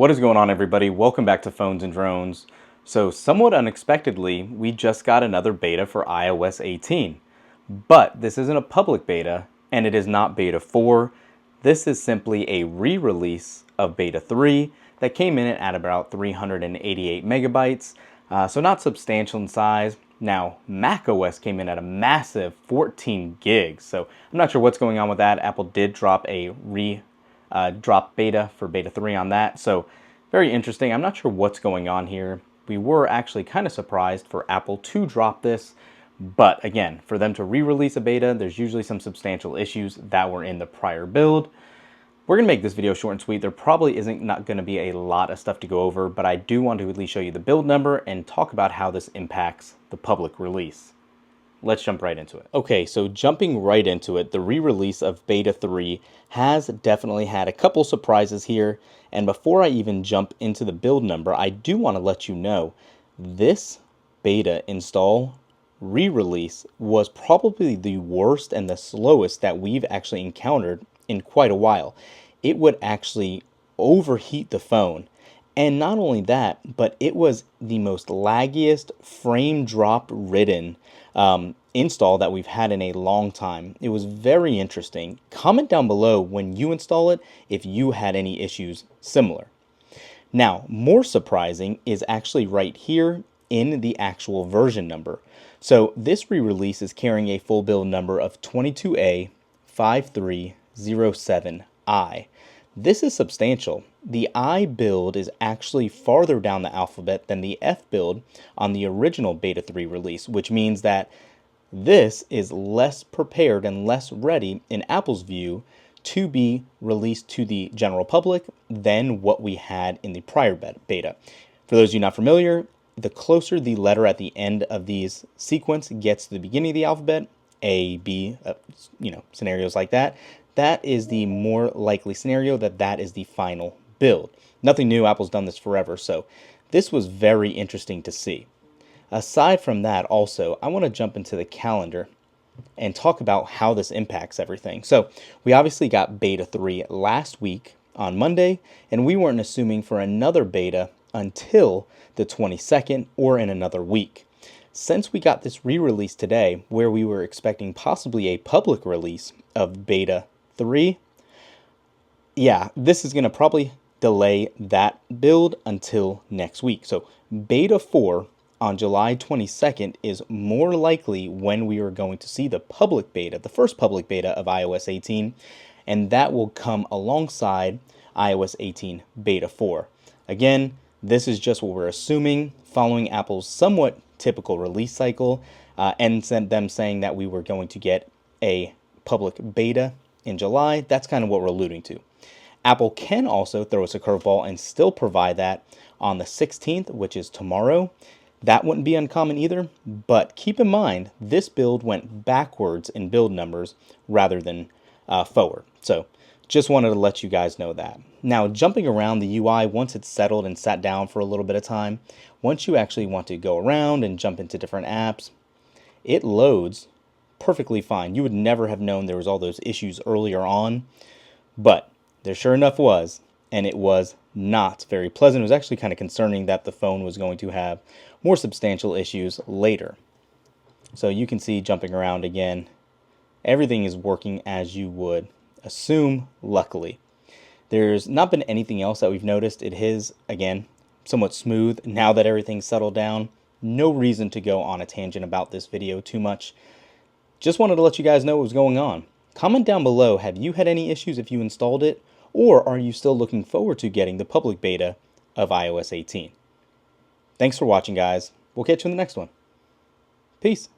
What is going on, everybody? Welcome back to Phones and Drones. So somewhat unexpectedly, we just got another beta for iOS 18. But this isn't a public beta, and it is not beta 4. This is simply a re-release of beta 3 that came in at about 388 megabytes, so not substantial in size. Now, macOS came in at a massive 14 gigs, so I'm not sure what's going on with that. Apple did drop a drop beta for beta 3 on that, so very interesting. I'm not sure what's going on here. We were actually kind of surprised for Apple to drop this, but again, for them to re-release a beta, there's usually some substantial issues that were in the prior build. We're going to make this video short and sweet. There probably not going to be a lot of stuff to go over, but I do want to at least show you the build number and talk about how this impacts the public release. Let's jump right into it. Okay, so jumping right into it, the re-release of Beta 3 has definitely had a couple surprises here. And before I even jump into the build number, I do want to let you know this beta install re-release was probably the worst and the slowest that we've actually encountered in quite a while. It would actually overheat the phone. And not only that, but it was the most laggiest, frame drop ridden install that we've had in a long time. It was very interesting. Comment down below when you install it if you had any issues similar. Now, more surprising is actually right here in the actual version number. So this re-release is carrying a full build number of 22A5307I. This is substantial. The I build is actually farther down the alphabet than the F build on the original Beta 3 release, which means that this is less prepared and less ready in Apple's view to be released to the general public than what we had in the prior beta. For those of you not familiar, the closer the letter at the end of these sequence gets to the beginning of the alphabet, A, B, scenarios like that, that is the more likely scenario that is the final build. Nothing new, Apple's done this forever, so this was very interesting to see. Aside from that, also, I want to jump into the calendar and talk about how this impacts everything. So we obviously got beta 3 last week on Monday, and we weren't assuming for another beta until the 22nd or in another week. Since we got this re-release today, where we were expecting possibly a public release of beta 3, yeah, this is going to probably delay that build until next week. So beta 4 on July 22nd is more likely when we are going to see the public beta, the first public beta of iOS 18, and that will come alongside iOS 18 beta 4. Again, this is just what we're assuming, following Apple's somewhat typical release cycle, and them saying that we were going to get a public beta in July. That's kind of what we're alluding to. Apple can also throw us a curveball and still provide that on the 16th, which is tomorrow. That wouldn't be uncommon either, but keep in mind, this build went backwards in build numbers rather than forward. So just wanted to let you guys know that. Now, jumping around the UI, once it's settled and sat down for a little bit of time, once you actually want to go around and jump into different apps, it loads perfectly fine. You would never have known there was all those issues earlier on, but there sure enough was, and it was not very pleasant. It was actually kind of concerning that the phone was going to have more substantial issues later. So you can see jumping around again, everything is working as you would assume, luckily. There's not been anything else that we've noticed. It is, again, somewhat smooth now that everything's settled down. No reason to go on a tangent about this video too much. Just wanted to let you guys know what was going on. Comment down below, have you had any issues if you installed it, or are you still looking forward to getting the public beta of iOS 18? Thanks for watching, guys. We'll catch you in the next one. Peace.